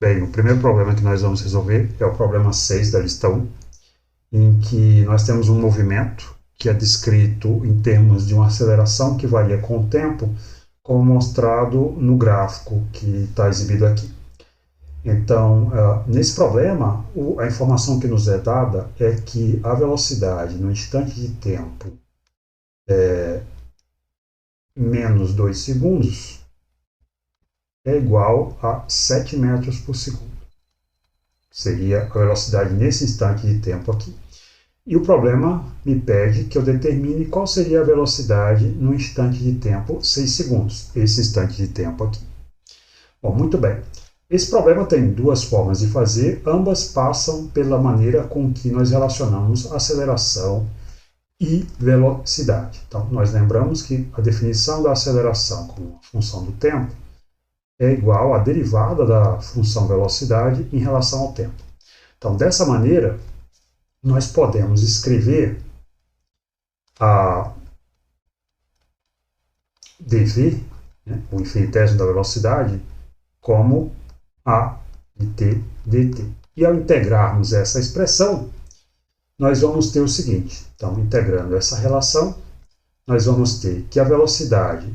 Bem, o primeiro problema que nós vamos resolver é o problema 6 da lista 1, em que nós temos um movimento que é descrito em termos de uma aceleração que varia com o tempo, como mostrado no gráfico que está exibido aqui. Então, nesse problema, a informação que nos é dada é que a velocidade no instante de tempo menos 2 segundos é igual a 7 metros por segundo. Seria a velocidade nesse instante de tempo aqui. E o problema me pede que eu determine qual seria a velocidade no instante de tempo 6 segundos, esse instante de tempo aqui. Bom, muito bem. Esse problema tem duas formas de fazer, ambas passam pela maneira com que nós relacionamos aceleração e velocidade. Então, nós lembramos que a definição da aceleração como função do tempo é igual à derivada da função velocidade em relação ao tempo. Então, dessa maneira, nós podemos escrever a dv, né, o infinitésimo da velocidade, como a de t dt. E ao integrarmos essa expressão, nós vamos ter o seguinte. Então, integrando essa relação, nós vamos ter que a velocidade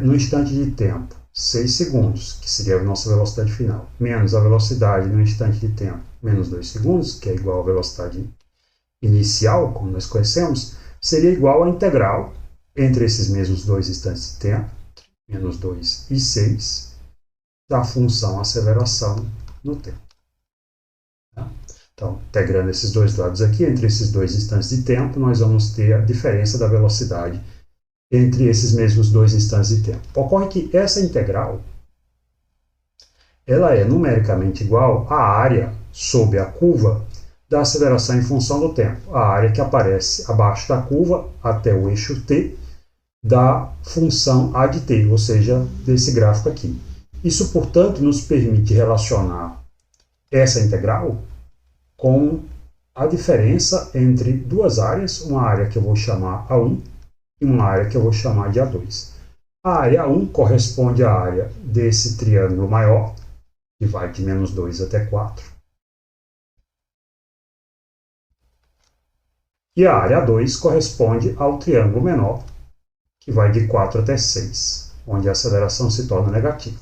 no instante de tempo 6 segundos, que seria a nossa velocidade final, menos a velocidade no instante de tempo menos 2 segundos, que é igual à velocidade inicial, como nós conhecemos, seria igual à integral entre esses mesmos dois instantes de tempo, menos 2 e 6, da função aceleração no tempo. Tá? Então, integrando esses dois lados aqui, entre esses dois instantes de tempo, nós vamos ter a diferença da velocidade entre esses mesmos dois instantes de tempo. Ocorre que essa integral ela é numericamente igual à área sob a curva da aceleração em função do tempo, a área que aparece abaixo da curva até o eixo t da função a de t, ou seja, desse gráfico aqui. Isso, portanto, nos permite relacionar essa integral com a diferença entre duas áreas, uma área que eu vou chamar A1 e uma área que eu vou chamar de A2. A área A1 corresponde à área desse triângulo maior, que vai de menos 2 até 4. E a área A2 corresponde ao triângulo menor, que vai de 4 até 6, onde a aceleração se torna negativa.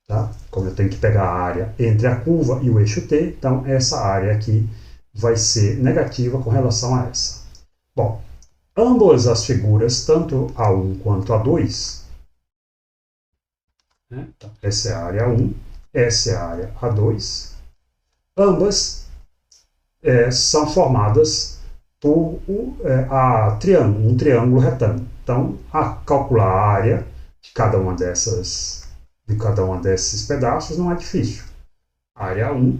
Tá? Como eu tenho que pegar a área entre a curva e o eixo t, então essa área aqui vai ser negativa com relação a essa. Bom, ambas as figuras, tanto A1 quanto A2, né? Então, essa é a área A1, essa é a área A2, ambas são formadas por um triângulo retângulo. Então, a calcular a área de cada uma desses pedaços não é difícil. A área 1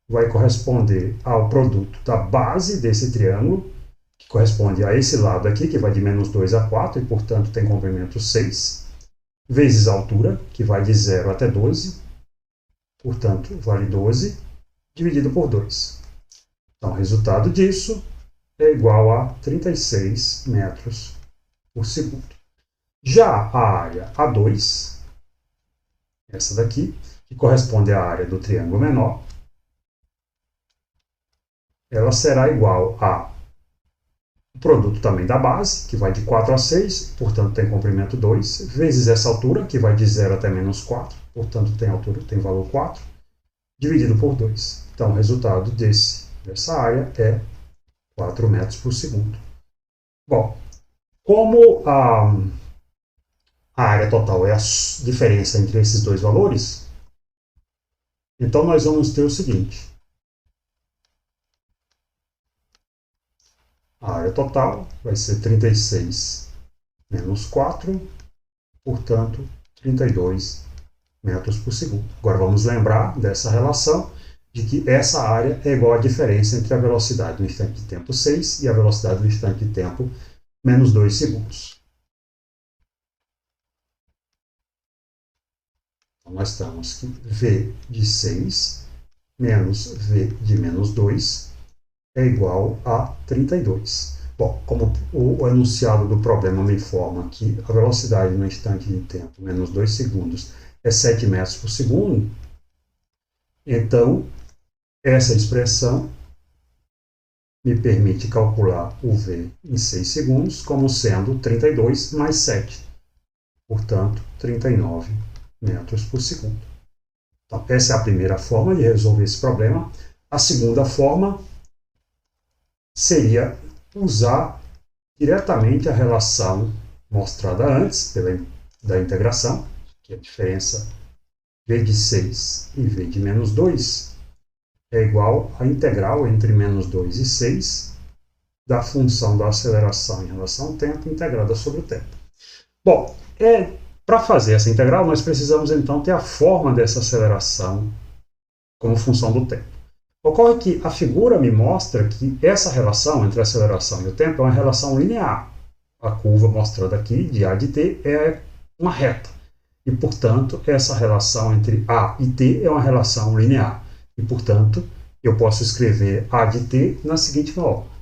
vai corresponder ao produto da base desse triângulo, que corresponde a esse lado aqui, que vai de menos 2 a 4, e, portanto, tem comprimento 6, vezes a altura, que vai de 0 até 12, portanto, vale 12, dividido por 2. Então, o resultado disso é igual a 36 metros por segundo. Já a área A2, essa daqui, que corresponde à área do triângulo menor, ela será igual a o produto também da base, que vai de 4 a 6, portanto tem comprimento 2, vezes essa altura, que vai de 0 até menos 4, portanto tem altura, tem valor 4, dividido por 2. Então o resultado dessa área é 4 metros por segundo. Bom, como a área total é a diferença entre esses dois valores, então nós vamos ter o seguinte. A área total vai ser 36 menos 4, portanto, 32 metros por segundo. Agora vamos lembrar dessa relação de que essa área é igual à diferença entre a velocidade no instante de tempo 6 e a velocidade no instante de tempo menos 2 segundos. Então, nós temos que V de 6 menos V de menos 2 é igual a 32. Bom, como o enunciado do problema me informa que a velocidade no instante de tempo, menos 2 segundos, é 7 metros por segundo, então essa expressão me permite calcular o V em 6 segundos como sendo 32 mais 7, portanto 39 metros por segundo. Então, essa é a primeira forma de resolver esse problema. A segunda forma seria usar diretamente a relação mostrada antes da integração, que é a diferença V de 6 e V de menos 2 é igual à integral entre menos 2 e 6 da função da aceleração em relação ao tempo integrada sobre o tempo. Bom, para fazer essa integral, nós precisamos então ter a forma dessa aceleração como função do tempo. Ocorre que a figura me mostra que essa relação entre a aceleração e o tempo é uma relação linear. A curva mostrada aqui, de A de t, é uma reta. E, portanto, essa relação entre A e t é uma relação linear. E, portanto, eu posso escrever A de t na seguinte forma.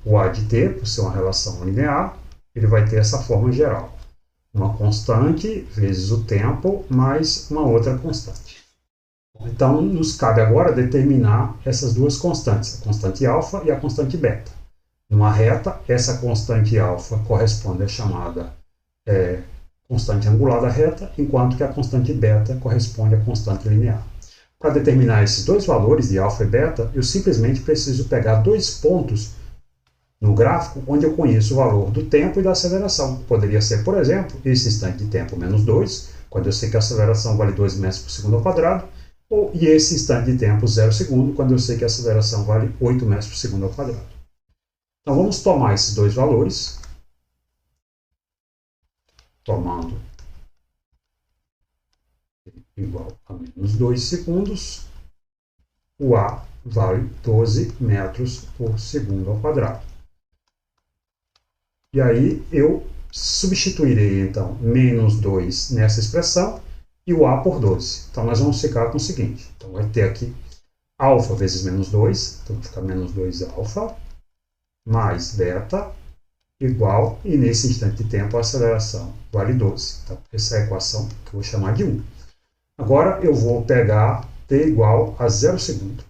O A de t, por ser uma relação linear, ele vai ter essa forma geral. Uma constante vezes o tempo mais uma outra constante. Então, nos cabe agora determinar essas duas constantes, a constante alfa e a constante beta. Numa reta, essa constante alfa corresponde à chamada constante angular da reta, enquanto que a constante beta corresponde à constante linear. Para determinar esses dois valores de alfa e beta, eu simplesmente preciso pegar dois pontos no gráfico onde eu conheço o valor do tempo e da aceleração. Poderia ser, por exemplo, esse instante de tempo menos 2, quando eu sei que a aceleração vale 2 metros por segundo ao quadrado, e esse instante de tempo 0 segundo, quando eu sei que a aceleração vale 8 metros por segundo ao quadrado. Então vamos tomar esses dois valores, tomando igual a menos 2 segundos, o A vale 12 metros por segundo ao quadrado. E aí eu substituirei, então, menos 2 nessa expressão e o A por 12. Então, nós vamos ficar com o seguinte. Então, vai ter aqui alfa vezes menos 2. Então, vai ficar menos 2 alfa mais beta igual, e nesse instante de tempo, a aceleração vale 12. Então, essa é a equação que eu vou chamar de 1. Agora, eu vou pegar t igual a 0 segundo.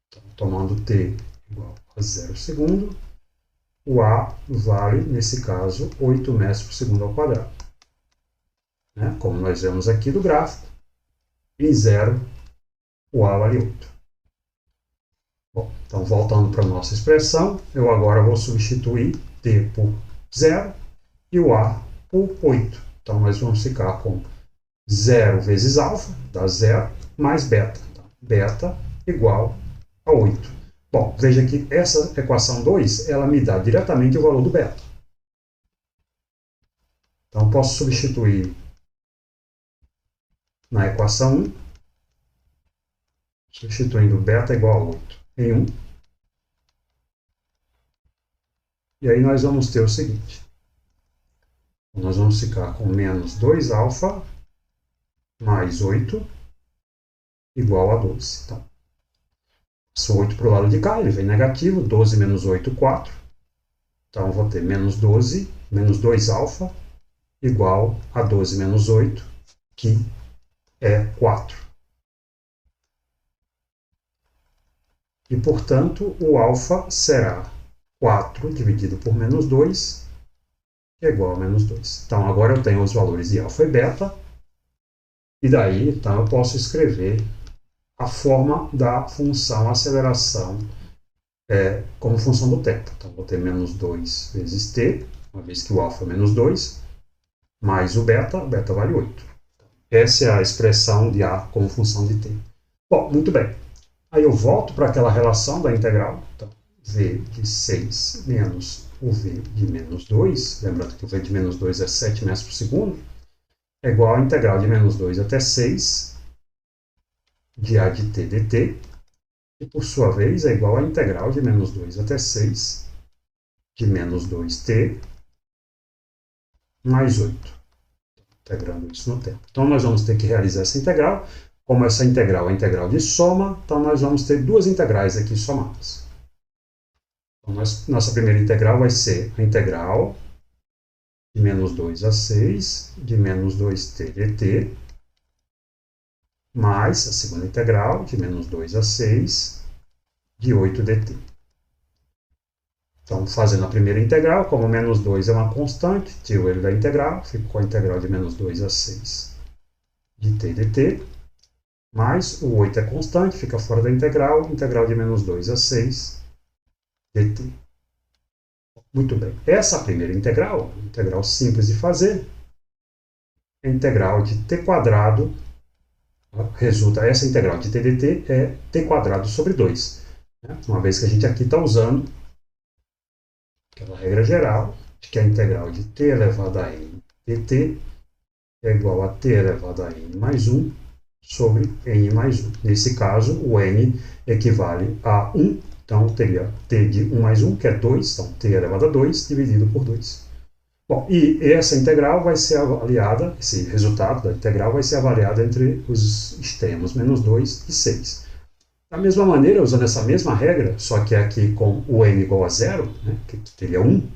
Então, tomando t igual a 0 segundo, o A vale, nesse caso, 8 metros por segundo ao quadrado. Como nós vemos aqui do gráfico, em 0, o A vale 8. Bom, então, voltando para a nossa expressão, eu agora vou substituir t por 0 e o A por 8. Então, nós vamos ficar com 0 vezes alfa, dá 0, mais beta. Então, beta igual a 8. Bom, veja que essa equação 2, ela me dá diretamente o valor do beta. Então, posso substituir na equação 1, substituindo beta igual a 8 em 1. E aí nós vamos ter o seguinte. Nós vamos ficar com menos 2 alfa mais 8 igual a 12. Então, passo 8 para o lado de cá, ele vem negativo, 12 menos 8, 4. Então, eu vou ter menos 12, menos 2 alfa, igual a 12 menos 8, que é 4. E, portanto, o alfa será 4 dividido por menos 2, que é igual a menos 2. Então, agora eu tenho os valores de alfa e beta, e daí, então, eu posso escrever a forma da função aceleração como função do tempo. Então, vou ter menos 2 vezes t, uma vez que o alfa é menos 2, mais o beta vale 8. Essa é a expressão de A como função de t. Bom, muito bem. Aí eu volto para aquela relação da integral. Então, v de 6 menos o v de menos 2, lembrando que o v de menos 2 é 7 metros por segundo, é igual a integral de menos 2 até 6, de A de t dt, que por sua vez é igual à integral de menos 2 até 6 de menos 2t mais 8, integrando isso no tempo. Então, nós vamos ter que realizar essa integral. Como essa integral é integral de soma, então nós vamos ter duas integrais aqui somadas. Então, nossa primeira integral vai ser a integral de menos 2 a 6 de menos 2t dt, mais a segunda integral de menos 2 a 6 de 8 dt. Então, fazendo a primeira integral, como menos 2 é uma constante, tiro ele da integral, fico com a integral de menos 2 a 6 de t dt, mais o 8 é constante, fica fora da integral de menos 2 a 6 dt. Muito bem. Essa primeira integral simples de fazer, a integral de t quadrado, resulta, essa integral de t dt é t quadrado sobre 2. Né? Uma vez que a gente aqui está usando aquela regra geral, de que a integral de t elevado a n dt é igual a t elevado a n mais 1 sobre n mais 1. Nesse caso, o n equivale a 1, então teria t de 1 mais 1, que é 2, então t elevado a 2 dividido por 2. Bom, e essa integral vai ser avaliada, esse resultado da integral vai ser avaliado entre os extremos menos 2 e 6. Da mesma maneira, usando essa mesma regra, só que aqui com o n igual a 0, né, que teria 1,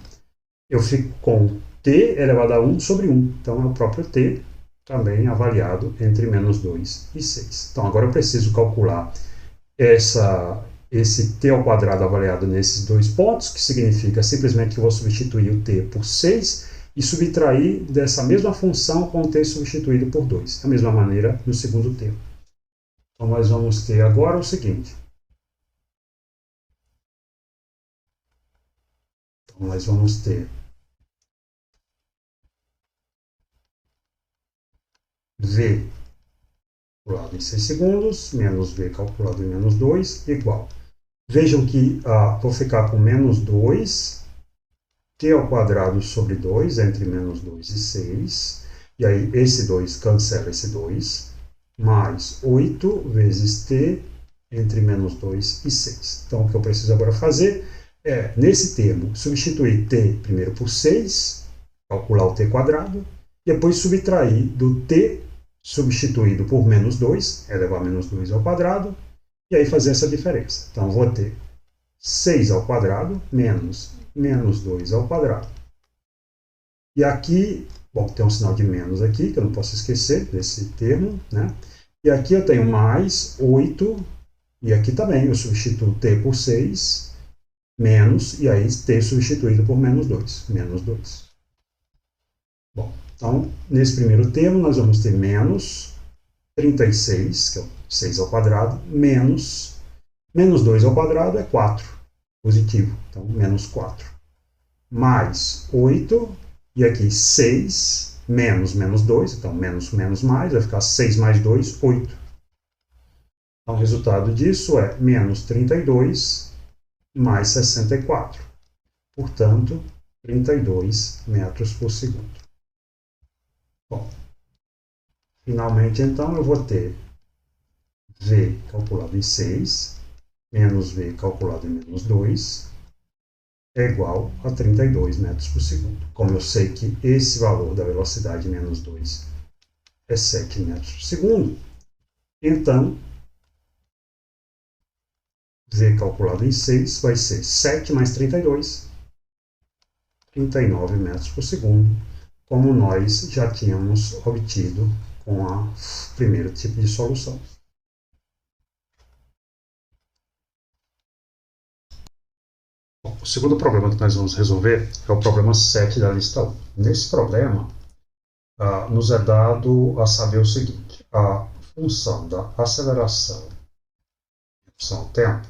eu fico com t elevado a 1 sobre 1. Então é o próprio t também avaliado entre menos 2 e 6. Então agora eu preciso calcular esse t ao quadrado avaliado nesses dois pontos, que significa simplesmente que eu vou substituir o t por 6 e subtrair dessa mesma função com o t substituído por 2. Da mesma maneira no segundo termo. Então nós vamos ter agora o seguinte. Então nós vamos ter v calculado em 6 segundos, menos v calculado em menos 2, igual. Vejam que vou ficar com menos 2, t ao quadrado sobre 2, entre menos 2 e 6. E aí esse 2 cancela esse 2, mais 8 vezes t entre menos 2 e 6. Então o que eu preciso agora fazer é, nesse termo, substituir t primeiro por 6, calcular o t quadrado, depois subtrair do t substituído por menos 2, elevar menos 2 ao quadrado, e aí fazer essa diferença. Então, vou ter 6 ao quadrado menos menos 2 ao quadrado. E aqui, bom, tem um sinal de menos aqui, que eu não posso esquecer desse termo, né? E aqui eu tenho mais 8, e aqui também eu substituo t por 6, menos, e aí t substituído por menos 2, menos 2. Bom, então, nesse primeiro termo, nós vamos ter menos 36, que é 6 ao quadrado, menos 2 ao quadrado é 4, positivo, então menos 4. Mais 8, e aqui 6, menos 2, então menos mais, vai ficar 6 mais 2, 8. Então, o resultado disso é menos 32 mais 64. Portanto, 32 metros por segundo. Bom, finalmente, então, eu vou ter v calculado em 6, menos v calculado em menos 2, é igual a 32 metros por segundo. Como eu sei que esse valor da velocidade menos 2 é 7 metros por segundo, então, v calculado em 6 vai ser 7 mais 32, 39 metros por segundo, como nós já tínhamos obtido com o primeiro tipo de solução. Bom, o segundo problema que nós vamos resolver é o problema 7 da lista 1. Nesse problema, nos é dado a saber o seguinte: a função da aceleração em função ao tempo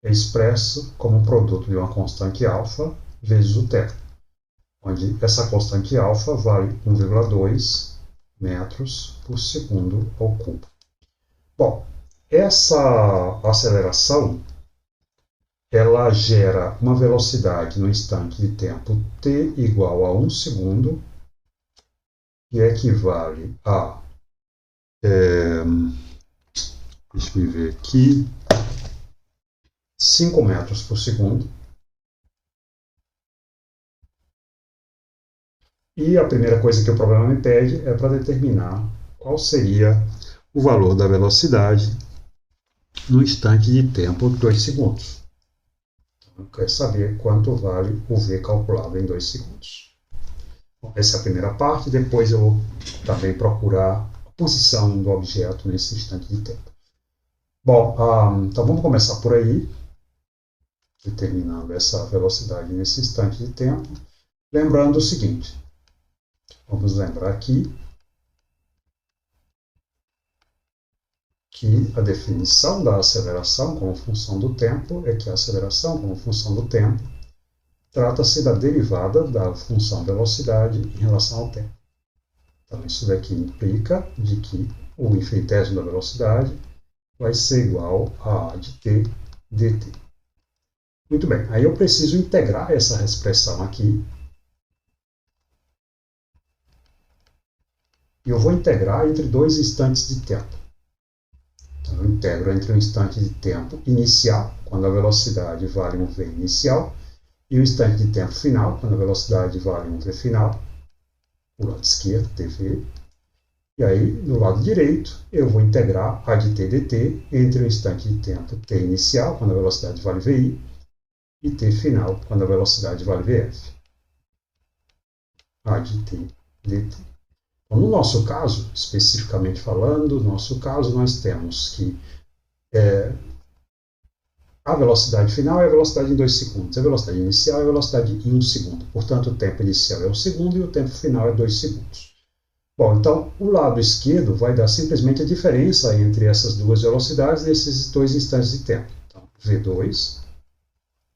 é expressa como um produto de uma constante alfa vezes o tempo, onde essa constante alfa vale 1,2 metros por segundo ao cubo. Bom, essa aceleração ela gera uma velocidade no instante de tempo t igual a 1 segundo, que equivale a, deixa eu ver aqui, 5 metros por segundo. E a primeira coisa que o problema me pede é para determinar qual seria o valor da velocidade no instante de tempo 2 segundos. Então, Quer saber quanto vale o v calculado em 2 segundos. Bom, essa é a primeira parte, depois eu vou também procurar a posição do objeto nesse instante de tempo. Bom, então vamos começar por aí, determinando essa velocidade nesse instante de tempo. Lembrando o seguinte, vamos lembrar aqui que a definição da aceleração como função do tempo é que a aceleração como função do tempo trata-se da derivada da função velocidade em relação ao tempo. Então, isso daqui implica de que o infinitésimo da velocidade vai ser igual a de t dt. Muito bem, aí eu preciso integrar essa expressão aqui. E eu vou integrar entre dois instantes de tempo. Então, eu integro entre um instante de tempo inicial, quando a velocidade vale um v inicial, e o instante de tempo final, quando a velocidade vale um v final, o lado esquerdo, dv. E aí, no lado direito, eu vou integrar a de t dt entre o instante de tempo t inicial, quando a velocidade vale vi, e t final, quando a velocidade vale vf. A de t dt. Então, no nosso caso, especificamente falando, no nosso caso, nós temos que a velocidade final é a velocidade em 2 segundos, a velocidade inicial é a velocidade em 1 segundo. Portanto, o tempo inicial é 1 segundo e o tempo final é 2 segundos. Bom, então, o lado esquerdo vai dar simplesmente a diferença entre essas duas velocidades nesses dois instantes de tempo. Então, V2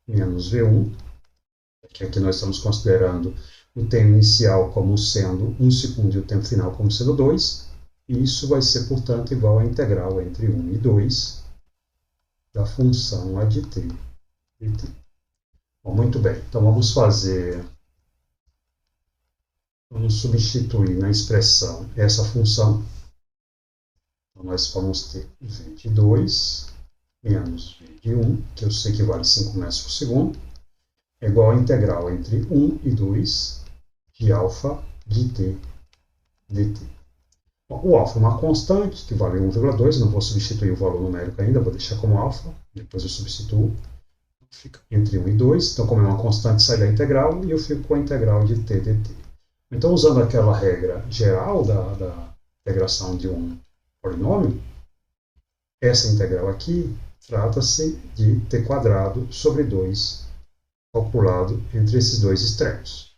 menos V1, que aqui nós estamos considerando o tempo inicial como sendo 1 segundo e o tempo final como sendo 2. E isso vai ser, portanto, igual à integral entre 1 e 2 da função a de t dt. Bom, muito bem, então vamos substituir na expressão essa função. Então, nós vamos ter v de 2 menos v de 1, que eu sei que vale 5 metros por segundo, é igual à integral entre 1 e 2 de alfa de t dt. Bom, o alfa é uma constante, que vale 1,2, não vou substituir o valor numérico ainda, vou deixar como alfa, depois eu substituo. Fica entre 1 e 2, então como é uma constante, sai da integral, e eu fico com a integral de t dt. Então, usando aquela regra geral da integração de um polinômio, essa integral aqui trata-se de t² sobre 2, calculado entre esses dois extremos.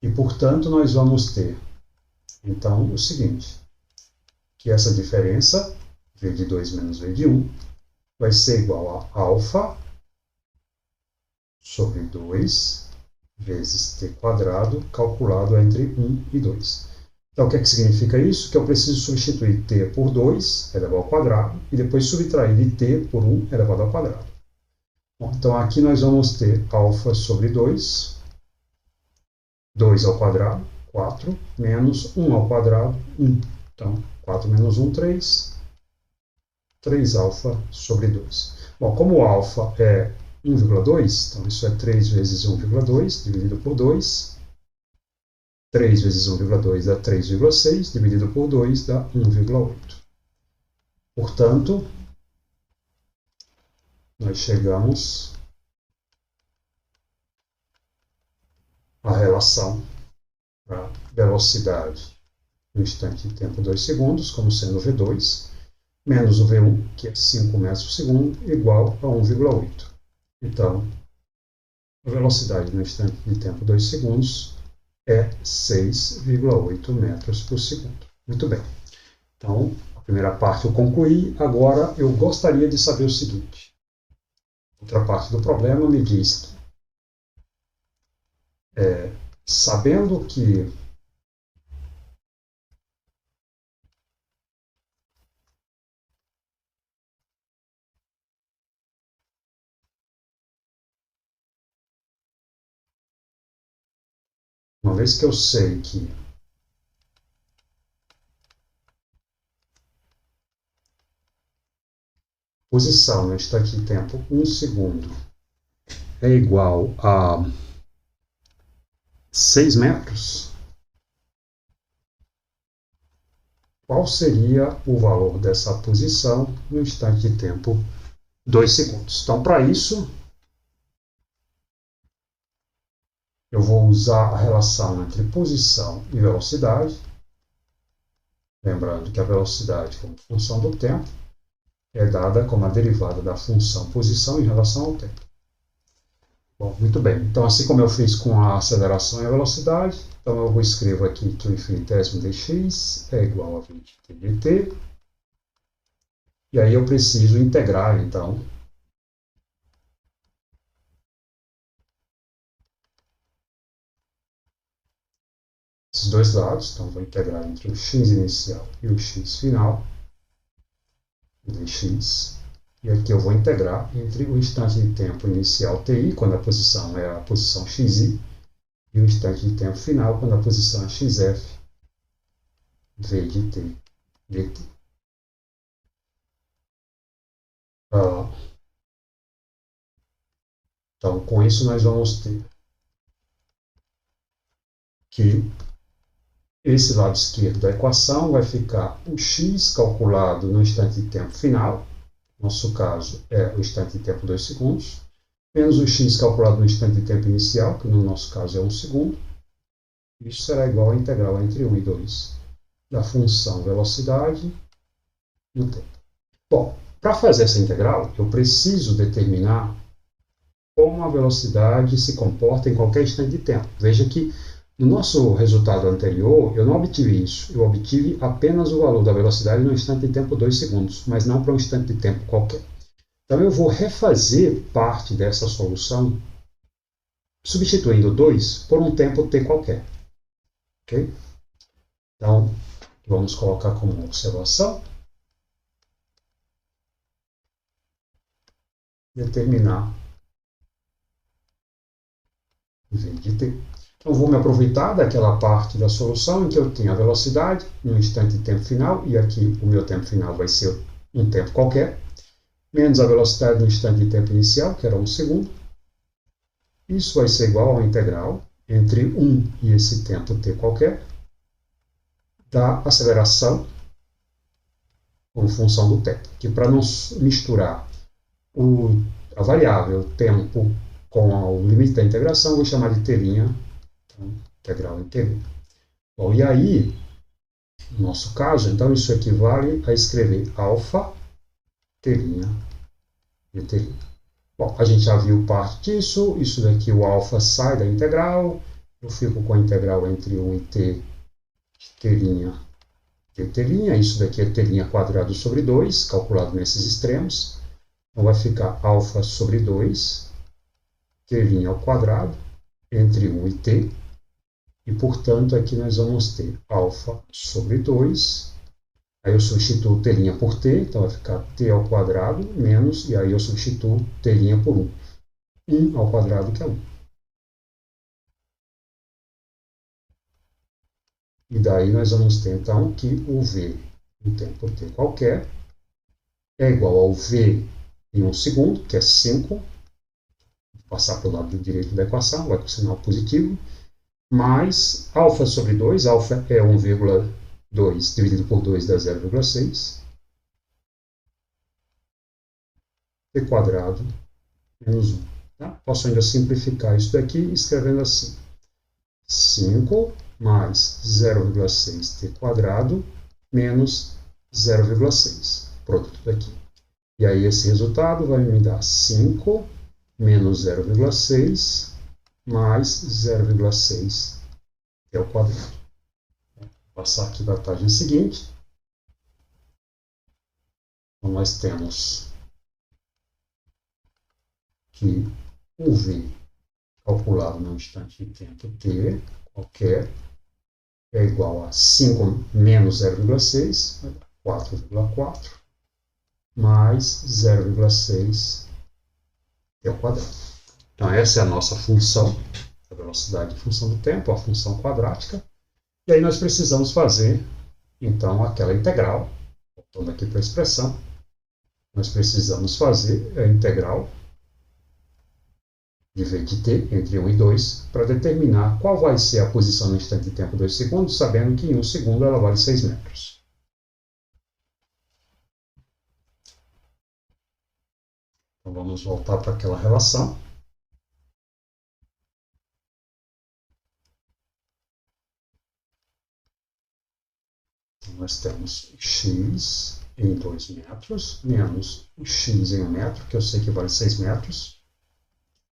E, portanto, nós vamos ter, então, o seguinte, que essa diferença, v de 2 menos v de 1, vai ser igual a alfa sobre 2 vezes t² calculado entre 1 e 2. Então, o que significa isso? Que eu preciso substituir t por 2 elevado ao quadrado e depois subtrair de t por 1 elevado ao quadrado. Bom, então, aqui nós vamos ter alfa sobre 2, 2 ao quadrado, 4, menos 1 ao quadrado, 1. Então, 4 menos 1, 3. 3 alfa sobre 2. Bom, como o alfa é 1,2, então isso é 3 vezes 1,2 dividido por 2. 3 vezes 1,2 dá 3,6, dividido por 2 dá 1,8. Portanto, nós chegamos à relação da velocidade no instante de tempo 2 segundos, como sendo V2, menos o V1, que é 5 metros por segundo, igual a 1,8. Então, a velocidade no instante de tempo 2 segundos é 6,8 metros por segundo. Muito bem. Então, a primeira parte eu concluí. Agora, eu gostaria de saber o seguinte. Outra parte do problema me diz que, sabendo que uma vez que eu sei que posição no instante de tempo 1 segundo é igual a 6 metros, qual seria o valor dessa posição no instante de tempo 2 segundos? Então, para isso, eu vou usar a relação entre posição e velocidade, lembrando que a velocidade, como função do tempo, é dada como a derivada da função posição em relação ao tempo. Bom, muito bem. Então, assim como eu fiz com a aceleração e a velocidade, então eu escrevo aqui que o infinitésimo dx é igual a 20t dt. E aí eu preciso integrar, então, esses dois lados. Então, vou integrar entre o x inicial e o x final, dx. E aqui eu vou integrar entre o instante de tempo inicial ti, quando a posição é a posição xi, e o instante de tempo final, quando a posição é xf, v de t dt. Então, com isso, nós vamos ter que esse lado esquerdo da equação vai ficar o x calculado no instante de tempo final, nosso caso é o instante de tempo 2 segundos, menos o x calculado no instante de tempo inicial, que no nosso caso é 1 segundo. Isso será igual à integral entre 1 e 2 da função velocidade no tempo. Bom, para fazer essa integral, eu preciso determinar como a velocidade se comporta em qualquer instante de tempo. Veja que no nosso resultado anterior, eu não obtive isso. Eu obtive apenas o valor da velocidade no instante de tempo 2 segundos, mas não para um instante de tempo qualquer. Então, eu vou refazer parte dessa solução substituindo 2 por um tempo t qualquer. Okay? Então, vamos colocar como observação. Determinar v de t. Então, vou me aproveitar daquela parte da solução em que eu tenho a velocidade no instante de tempo final, e aqui o meu tempo final vai ser um tempo qualquer, menos a velocidade no instante de tempo inicial, que era 1 segundo. Isso vai ser igual à integral entre 1 e esse tempo t qualquer, da aceleração como função do tempo. Que para não misturar a variável tempo com o limite da integração, vou chamar de t', então, integral em t'. Bom, e aí, no nosso caso, então isso equivale a escrever alfa t' de t'. Bom, a gente já viu parte disso, isso daqui o alfa sai da integral, eu fico com a integral entre 1 e t de t', isso daqui é t' quadrado sobre 2, calculado nesses extremos. Então vai ficar alfa sobre 2, t' ao quadrado, entre 1 e t, e portanto aqui nós vamos ter alfa sobre 2, aí eu substituo t' por t, então vai ficar t ao quadrado menos, e aí eu substituo t' por 1. 1 ao quadrado que é 1. E daí nós vamos ter então que o v em tempo t qualquer é igual ao v em 1 segundo, que é 5, vou passar para o lado direito da equação, vai com sinal positivo, mais alfa sobre 2, alfa é 1,2 dividido por 2 dá 0,6, t quadrado menos 1. Tá? Posso ainda simplificar isso daqui escrevendo assim, 5 mais 0,6 t quadrado menos 0,6, produto daqui. E aí esse resultado vai me dar 5 menos 0,6 mais 0,6 t ao quadrado. Vou passar aqui da página seguinte. Então nós temos que o v calculado no instante de tempo t qualquer é igual a 5 menos 0,6, 4,4, mais 0,6 t ao quadrado. Então essa é a nossa função, a velocidade de função do tempo, a função quadrática. E aí nós precisamos fazer, então, aquela integral, voltando aqui para a expressão, nós precisamos fazer a integral de v de t entre 1 e 2 para determinar qual vai ser a posição no instante de tempo 2 segundos, sabendo que em 1 segundo ela vale 6 metros. Então vamos voltar para aquela relação. Então, nós temos x em 2 metros, menos o x em 1 metro, que eu sei que vale 6 metros.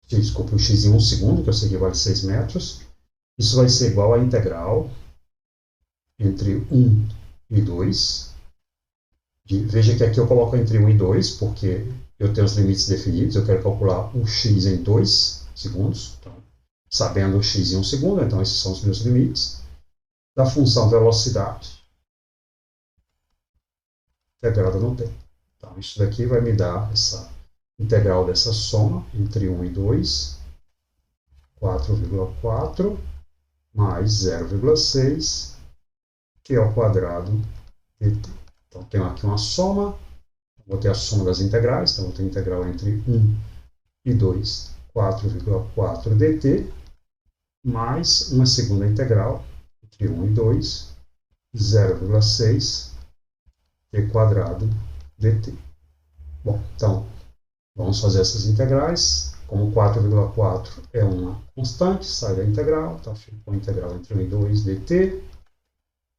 Desculpa, o x em 1 segundo, que eu sei que vale 6 metros. Isso vai ser igual à integral entre 1 e 2. Veja que aqui eu coloco entre 1 e 2, porque eu tenho os limites definidos. Eu quero calcular o x em 2 segundos. Então, sabendo o x em 1 segundo, então esses são os meus limites. Da função velocidade integrada no tempo. Então, isso daqui vai me dar essa integral dessa soma entre 1 e 2, 4,4 mais 0,6, que é o quadrado dt. Então, tenho aqui uma soma, vou ter a soma das integrais, então vou ter a integral entre 1 e 2, 4,4 dt, mais uma segunda integral entre 1 e 2, 0,6 t quadrado dt. Bom, então, vamos fazer essas integrais. Como 4,4 é uma constante, sai da integral, então fica com a integral entre 1 e 2 dt.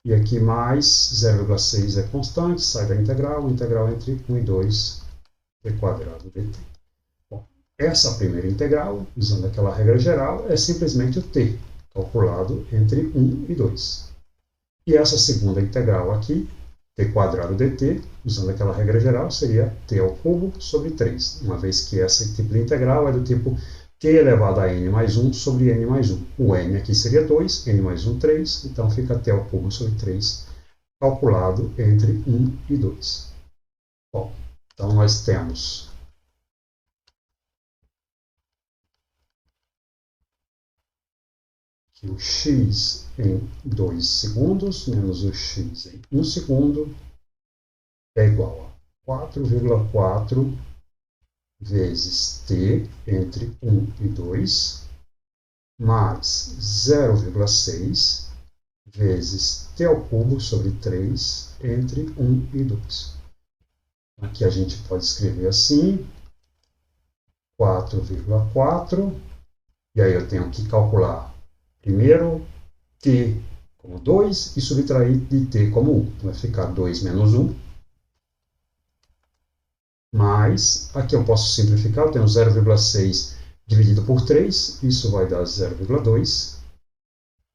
E aqui mais 0,6 é constante, sai da integral entre 1 e 2 t quadrado dt. Bom, essa primeira integral, usando aquela regra geral, é simplesmente o t, calculado entre 1 e 2. E essa segunda integral aqui, t quadrado dt, usando aquela regra geral, seria t ao cubo sobre 3, uma vez que esse tipo de integral é do tipo t elevado a n mais 1 sobre n mais 1. O n aqui seria 2, n mais 1, 3, então fica t ao cubo sobre 3, calculado entre 1 e 2. Bom, então nós temos que o x em 2 segundos menos o x em 1 segundo é igual a 4,4 vezes t entre 1 e 2, mais 0,6 vezes t ao cubo sobre 3 entre 1 e 2. Aqui a gente pode escrever assim, 4,4, e aí eu tenho que calcular primeiro t como 2 e subtrair de t como 1. Vai ficar 2 menos 1. Mas, aqui eu posso simplificar, eu tenho 0,6 dividido por 3, isso vai dar 0,2.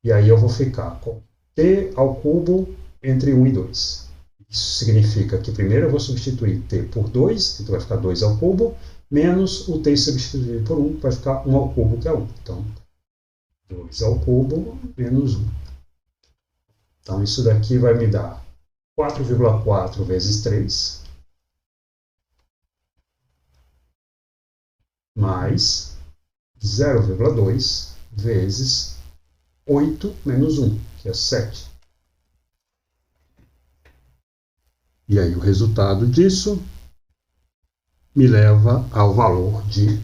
E aí eu vou ficar com t ao cubo entre 1 e 2. Isso significa que primeiro eu vou substituir t por 2, então vai ficar 2 ao cubo, menos o t substituído por 1, vai ficar 1 ao cubo, que é 1. Então, 2 ao cubo menos 1. Então, isso daqui vai me dar 4,4 vezes 3, mais 0,2 vezes 8 menos 1, que é 7. E aí o resultado disso me leva ao valor de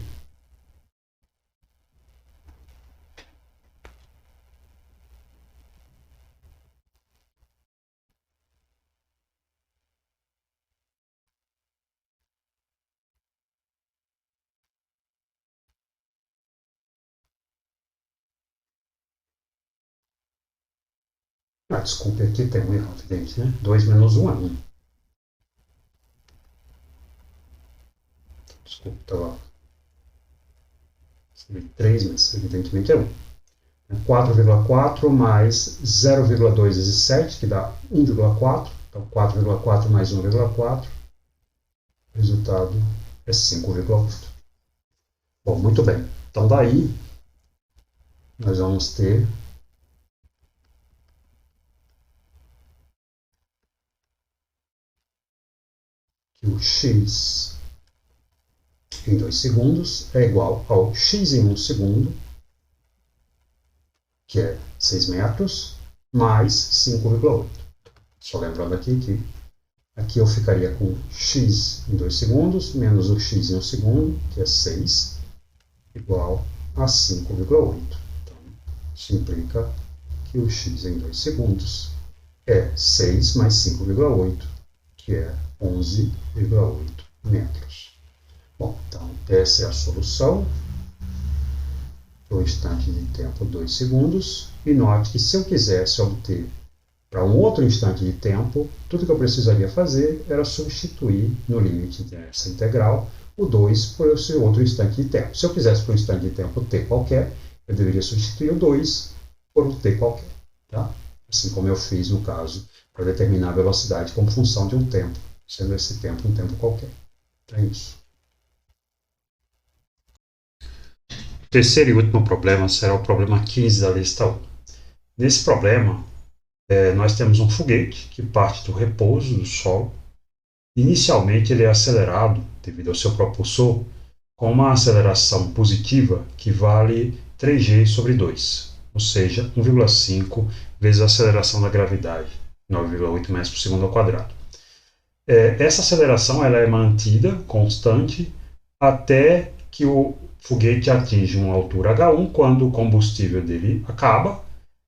desculpe, aqui tem um erro evidente, né? 2 menos 1 é 1. Desculpe, estava 3, mas evidentemente é 1. 4,4 mais 0,2 vezes 7, que dá 1,4. Então, 4,4 mais 1,4. O resultado é 5,8. Bom, muito bem. Então, daí, nós vamos ter que o x em 2 segundos é igual ao x em 1 segundo, que é 6 metros, mais 5,8. Só lembrando aqui que aqui eu ficaria com x em 2 segundos, menos o x em 1 segundo, que é 6, igual a 5,8. Então, isso implica que o x em 2 segundos é 6 mais 5,8, que é 11,8 metros. Bom, então essa é a solução do instante de tempo 2 segundos. E note que se eu quisesse obter para um outro instante de tempo, tudo que eu precisaria fazer era substituir no limite dessa integral o 2 por esse outro instante de tempo. Se eu quisesse por um instante de tempo t qualquer, eu deveria substituir o 2 por um t qualquer. Tá? Assim como eu fiz no caso para determinar a velocidade como função de um tempo, sendo esse tempo um tempo qualquer. É isso. O terceiro e último problema será o problema 15 da lista 1. Nesse problema, nós temos um foguete que parte do repouso do solo. Inicialmente ele é acelerado, devido ao seu propulsor, com uma aceleração positiva que vale 3g sobre 2, ou seja, 1,5 vezes a aceleração da gravidade, 9,8 metros por segundo ao quadrado. Essa aceleração ela é mantida constante até que o foguete atinge uma altura h1, quando o combustível dele acaba,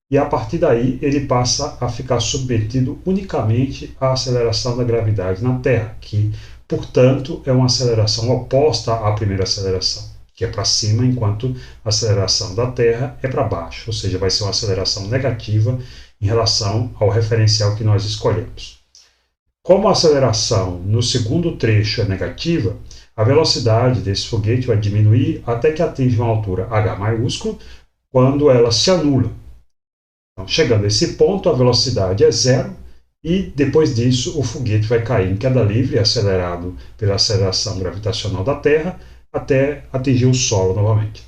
e a partir daí ele passa a ficar submetido unicamente à aceleração da gravidade na Terra, que, portanto, é uma aceleração oposta à primeira aceleração, que é para cima, enquanto a aceleração da Terra é para baixo, ou seja, vai ser uma aceleração negativa em relação ao referencial que nós escolhemos. Como a aceleração no segundo trecho é negativa, a velocidade desse foguete vai diminuir até que atinja uma altura h maiúsculo, quando ela se anula. Então, chegando a esse ponto, a velocidade é zero e, depois disso, o foguete vai cair em queda livre, acelerado pela aceleração gravitacional da Terra, até atingir o solo novamente.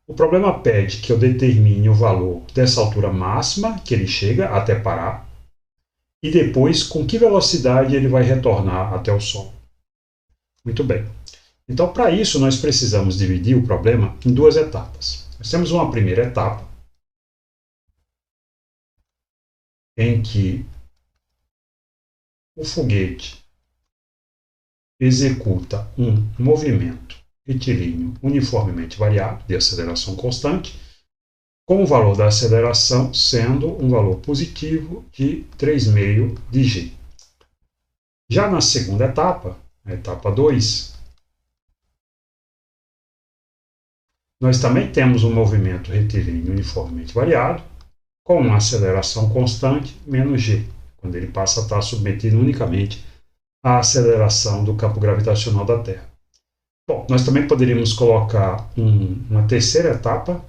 O problema pede que eu determine o valor dessa altura máxima que ele chega até parar e depois com que velocidade ele vai retornar até o solo. Muito bem. Então, para isso, nós precisamos dividir o problema em duas etapas. Nós temos uma primeira etapa, em que o foguete executa um movimento retilíneo uniformemente variado, de aceleração constante, com o valor da aceleração sendo um valor positivo de 3,5 de g. Já na segunda etapa, a etapa 2, nós também temos um movimento retilíneo uniformemente variado, com uma aceleração constante menos g, quando ele passa a estar submetido unicamente à aceleração do campo gravitacional da Terra. Bom, nós também poderíamos colocar uma terceira etapa,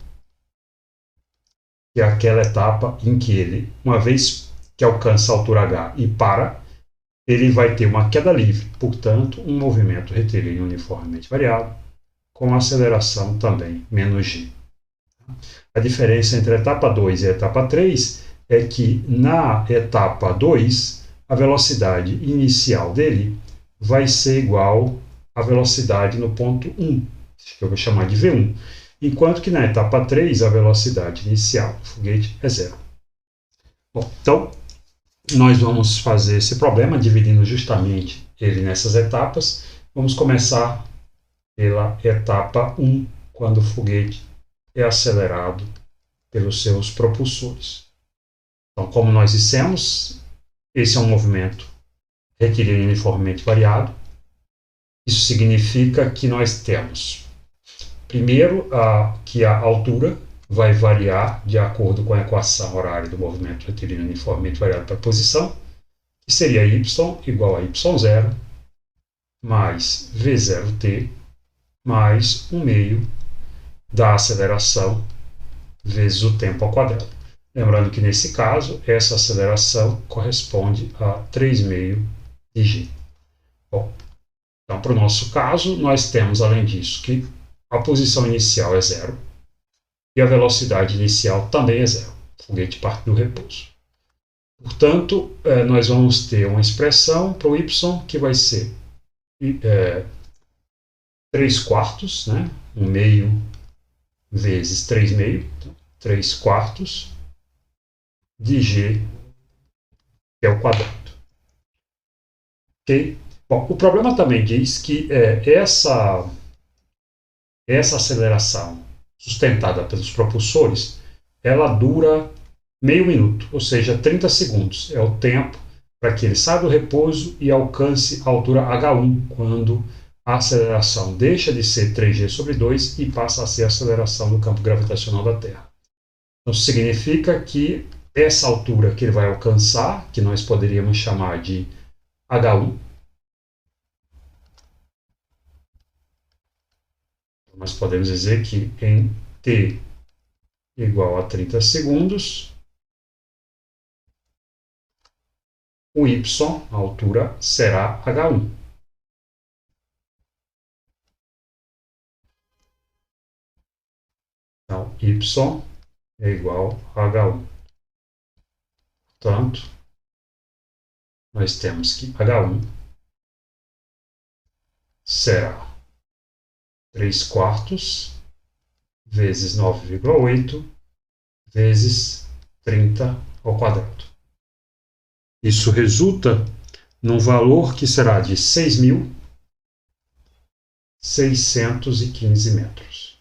que é aquela etapa em que ele, uma vez que alcança a altura h e para, ele vai ter uma queda livre, portanto, um movimento retilíneo uniformemente variado, com aceleração também menos g. A diferença entre a etapa 2 e a etapa 3 é que na etapa 2, a velocidade inicial dele vai ser igual à velocidade no ponto 1, que eu vou chamar de V1, enquanto que na etapa 3, a velocidade inicial do foguete é zero. Bom, então, nós vamos fazer esse problema dividindo justamente ele nessas etapas. Vamos começar pela etapa 1, quando o foguete é acelerado pelos seus propulsores. Então, como nós dissemos, esse é um movimento retilíneo uniformemente variado. Isso significa que nós temos, primeiro, que a altura vai variar de acordo com a equação horária do movimento retilíneo uniformemente variado para a posição, que seria y igual a y0 mais v0t mais 1 meio da aceleração vezes o tempo ao quadrado. Lembrando que, nesse caso, essa aceleração corresponde a 3,5 de g. Bom, então, para o nosso caso, nós temos, além disso, que a posição inicial é zero e a velocidade inicial também é zero. O foguete parte do repouso. Portanto, nós vamos ter uma expressão para o y que vai ser 3 quartos, né? 1 meio vezes 3,5, então, 3 quartos de g, que é o quadrado. Ok? Bom, o problema também diz que essa aceleração sustentada pelos propulsores, ela dura meio minuto, ou seja, 30 segundos. É o tempo para que ele saia do repouso e alcance a altura h1, quando a aceleração deixa de ser 3g sobre 2 e passa a ser a aceleração do campo gravitacional da Terra. Então, significa que essa altura que ele vai alcançar, que nós poderíamos chamar de H1. Nós podemos dizer que em t igual a 30 segundos, o y, a altura, será H1. Então, y é igual a H1. Portanto, nós temos que H1 será 3/4 vezes 9,8 vezes 30 ao quadrado. Isso resulta num valor que será de 6.615 metros.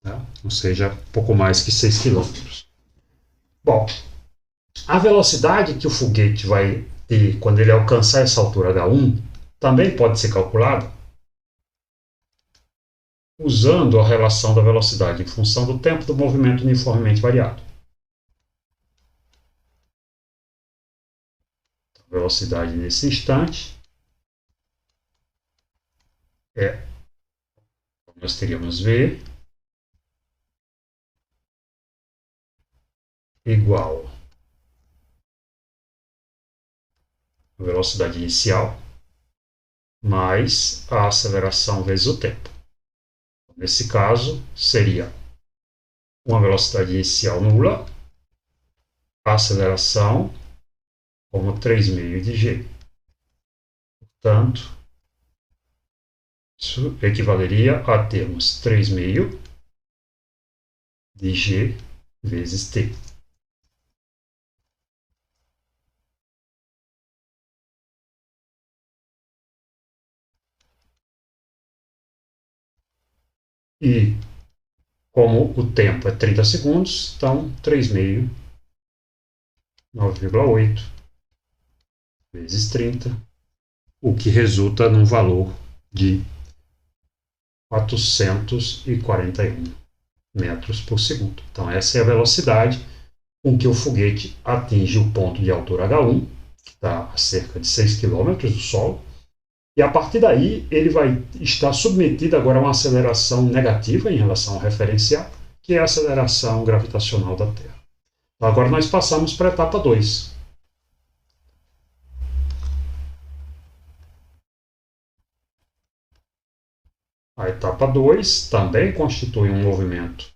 Tá? Ou seja, pouco mais que 6 quilômetros. Bom, a velocidade que o foguete vai ter quando ele alcançar essa altura H1 também pode ser calculada usando a relação da velocidade em função do tempo do movimento uniformemente variado. A velocidade nesse instante nós teríamos V igual a velocidade inicial mais a aceleração vezes o tempo. Nesse caso, seria uma velocidade inicial nula, a aceleração como 3/meio de g. Portanto, isso equivaleria a termos 3/meio de g vezes t. E como o tempo é 30 segundos, então 3/meio, 9,8 vezes 30, o que resulta num valor de 441 metros por segundo. Então essa é a velocidade com que o foguete atinge o ponto de altura H1, que está a cerca de 6 km do solo, e a partir daí ele vai estar submetido agora a uma aceleração negativa em relação ao referencial, que é a aceleração gravitacional da Terra. Então, agora nós passamos para a etapa 2. A etapa 2 também constitui um movimento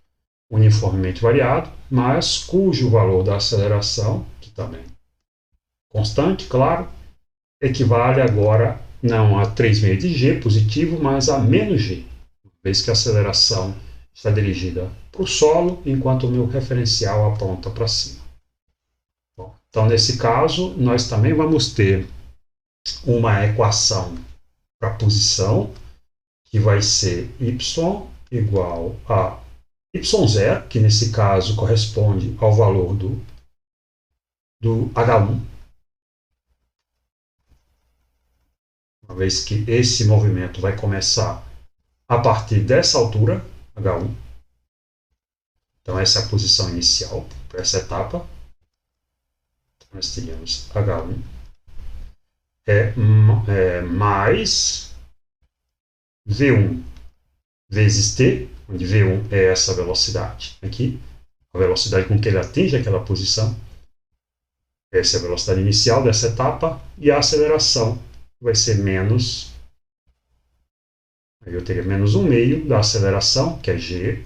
uniformemente variado, mas cujo valor da aceleração, que também é constante, claro, equivale agora não a 3/meio de g positivo, mas a menos g, uma vez que a aceleração está dirigida para o solo, enquanto o meu referencial aponta para cima. Bom, então, nesse caso, nós também vamos ter uma equação para a posição, que vai ser y igual a y0, que nesse caso corresponde ao valor do H1, uma vez que esse movimento vai começar a partir dessa altura, H1. Então, essa é a posição inicial para essa etapa. Nós teríamos H1 mais V1 vezes T, onde V1 é essa velocidade aqui, a velocidade com que ele atinge aquela posição. Essa é a velocidade inicial dessa etapa, e a aceleração vai ser menos, aí eu teria menos 1/2 da aceleração, que é g,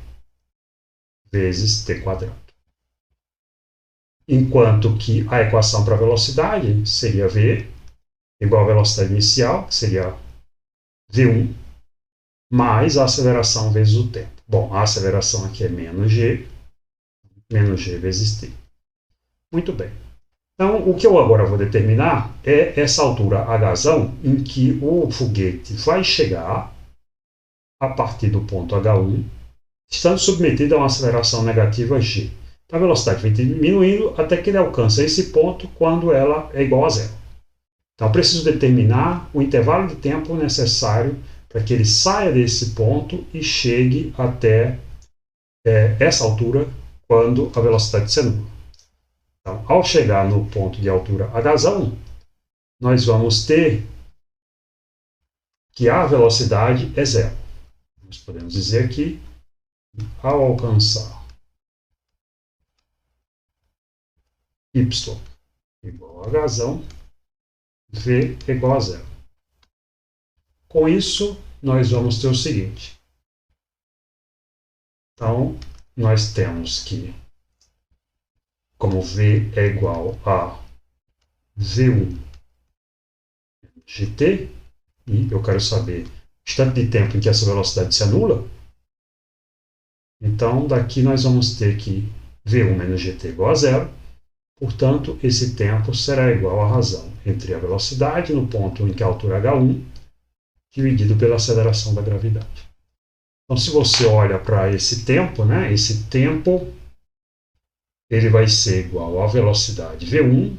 vezes t quadrado. Enquanto que a equação para a velocidade seria v igual à velocidade inicial, que seria v1, mais a aceleração vezes o tempo. Bom, a aceleração aqui é menos g vezes t. Muito bem. Então, o que eu agora vou determinar é essa altura H em que o foguete vai chegar a partir do ponto H1, estando submetido a uma aceleração negativa g. Então, a velocidade vai diminuindo até que ele alcança esse ponto quando ela é igual a zero. Então, eu preciso determinar o intervalo de tempo necessário para que ele saia desse ponto e chegue até essa altura quando a velocidade ser nula. Então, ao chegar no ponto de altura h1, nós vamos ter que a velocidade é zero. Nós podemos dizer que, ao alcançar y igual a h1, v igual a zero. Com isso, nós vamos ter o seguinte. Então, nós temos que, como v é igual a v1 gt, e eu quero saber o instante de tempo em que essa velocidade se anula, então daqui nós vamos ter que v1 menos gt igual a zero, portanto, esse tempo será igual à razão entre a velocidade no ponto em que a altura é h1, dividido pela aceleração da gravidade. Então, se você olha para esse tempo, né, esse tempo ele vai ser igual à velocidade v1,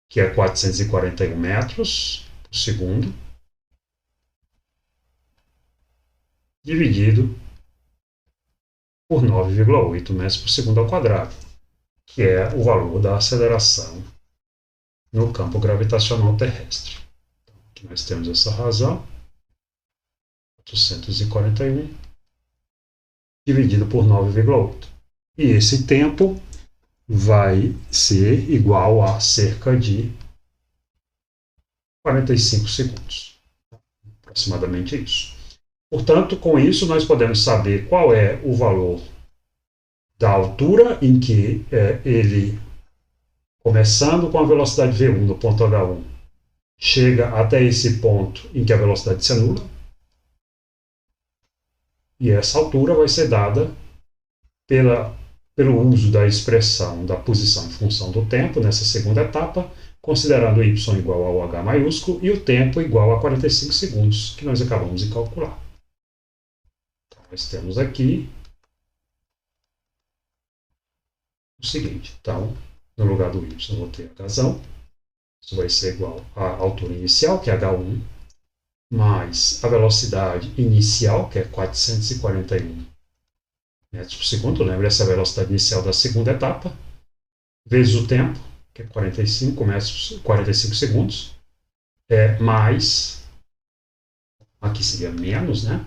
que é 441 metros por segundo, dividido por 9,8 metros por segundo ao quadrado, que é o valor da aceleração no campo gravitacional terrestre. Então, aqui nós temos essa razão, 441 dividido por 9,8. E esse tempo vai ser igual a cerca de 45 segundos. Aproximadamente isso. Portanto, com isso, nós podemos saber qual é o valor da altura em que ele, começando com a velocidade v1 no ponto h1, chega até esse ponto em que a velocidade se anula. E essa altura vai ser dada pelo uso da expressão da posição em função do tempo, nessa segunda etapa, considerando y igual ao h maiúsculo e o tempo igual a 45 segundos, que nós acabamos de calcular. Então, nós temos aqui o seguinte. Então, no lugar do y, eu vou ter h1. Isso vai ser igual à altura inicial, que é h1, mais a velocidade inicial, que é 441 metros por segundo. Lembra essa velocidade inicial da segunda etapa, vezes o tempo, que é 45 segundos, mais, aqui seria menos, né?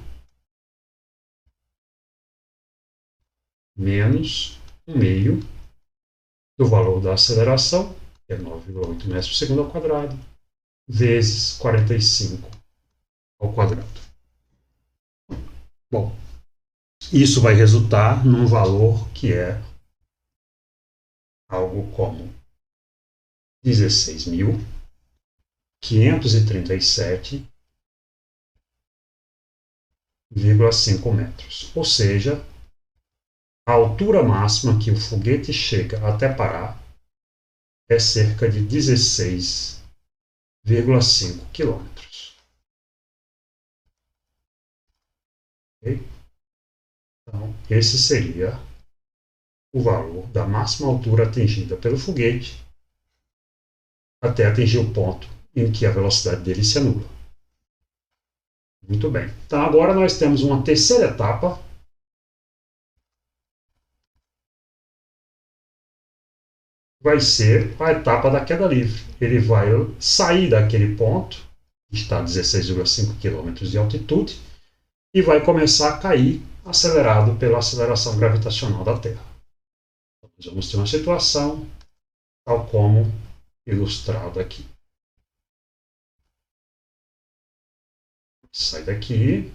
Menos 1/2 do valor da aceleração, que é 9,8 metros por segundo ao quadrado, vezes 45 ao quadrado. Bom, isso vai resultar num valor que é algo como 16.537,5 metros. Ou seja, a altura máxima que o foguete chega até parar é cerca de 16,5 quilômetros. Okay? Então, esse seria o valor da máxima altura atingida pelo foguete até atingir o ponto em que a velocidade dele se anula. Muito bem. Então, agora nós temos uma terceira etapa. Vai ser a etapa da queda livre. Ele vai sair daquele ponto, que está a 16,5 km de altitude, e vai começar a cair, acelerado pela aceleração gravitacional da Terra. Nós vamos ter uma situação tal como ilustrado aqui. Sai daqui,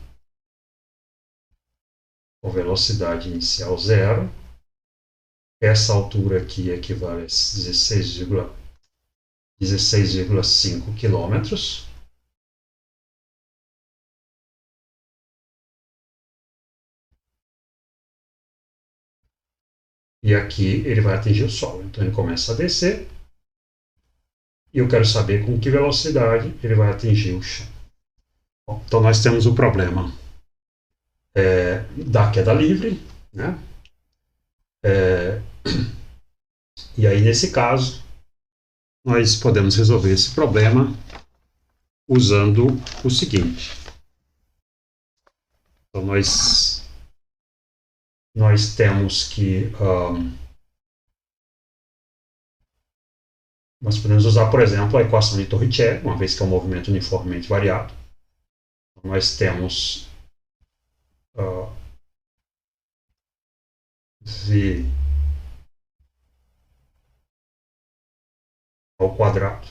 com velocidade inicial zero. Essa altura aqui equivale a 16,5 quilômetros. E aqui ele vai atingir o solo. Então ele começa a descer. E eu quero saber com que velocidade ele vai atingir o chão. Bom, então nós temos o problema da queda livre, né? E aí, nesse caso, nós podemos resolver esse problema usando o seguinte. Então, nós nós temos que nós podemos usar, por exemplo, a equação de Torricelli, uma vez que é um movimento uniformemente variado. Nós temos v ao quadrado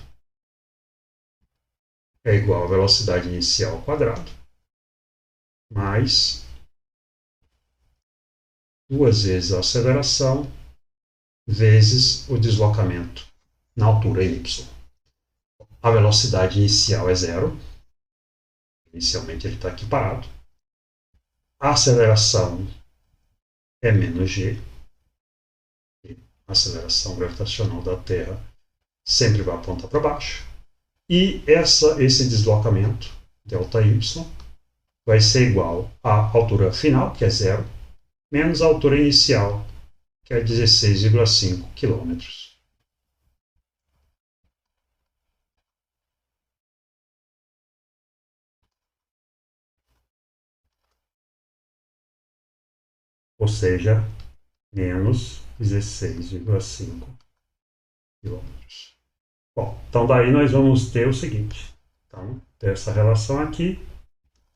é igual à velocidade inicial ao quadrado, mais 2 vezes a aceleração, vezes o deslocamento na altura y. A velocidade inicial é zero, inicialmente ele está aqui parado. A aceleração é menos g, a aceleração gravitacional da Terra sempre vai apontar para baixo. E esse deslocamento, ΔY, vai ser igual à altura final, que é zero, menos a altura inicial, que é 16,5 km. Ou seja, menos 16,5 km. Bom, então daí nós vamos ter o seguinte. Então, dessa relação aqui,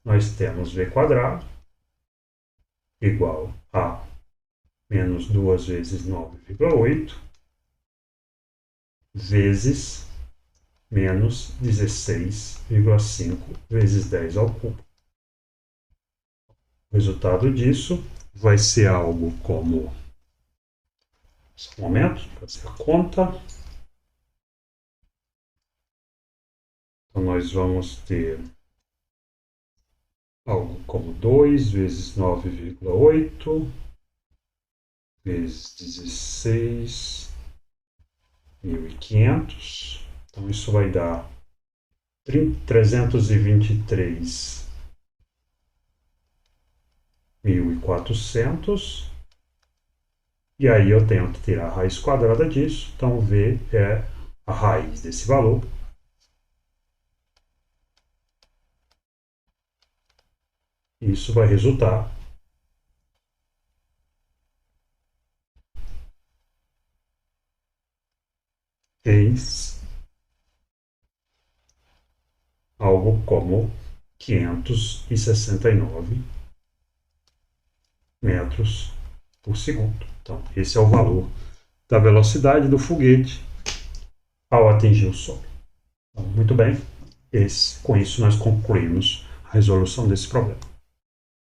nós temos v quadrado igual a menos 2 vezes 9,8 vezes menos 16,5 vezes 10 ao cubo. O resultado disso vai ser algo como... Só um momento, para fazer a conta. Então, nós vamos ter algo como 2 vezes 9,8 vezes 16.500. Então, isso vai dar 323.400. E aí eu tenho que tirar a raiz quadrada disso. Então, V é a raiz desse valor. Isso vai resultar em algo como 569 metros por segundo. Então, esse é o valor da velocidade do foguete ao atingir o solo. Então, muito bem, com isso nós concluímos a resolução desse problema.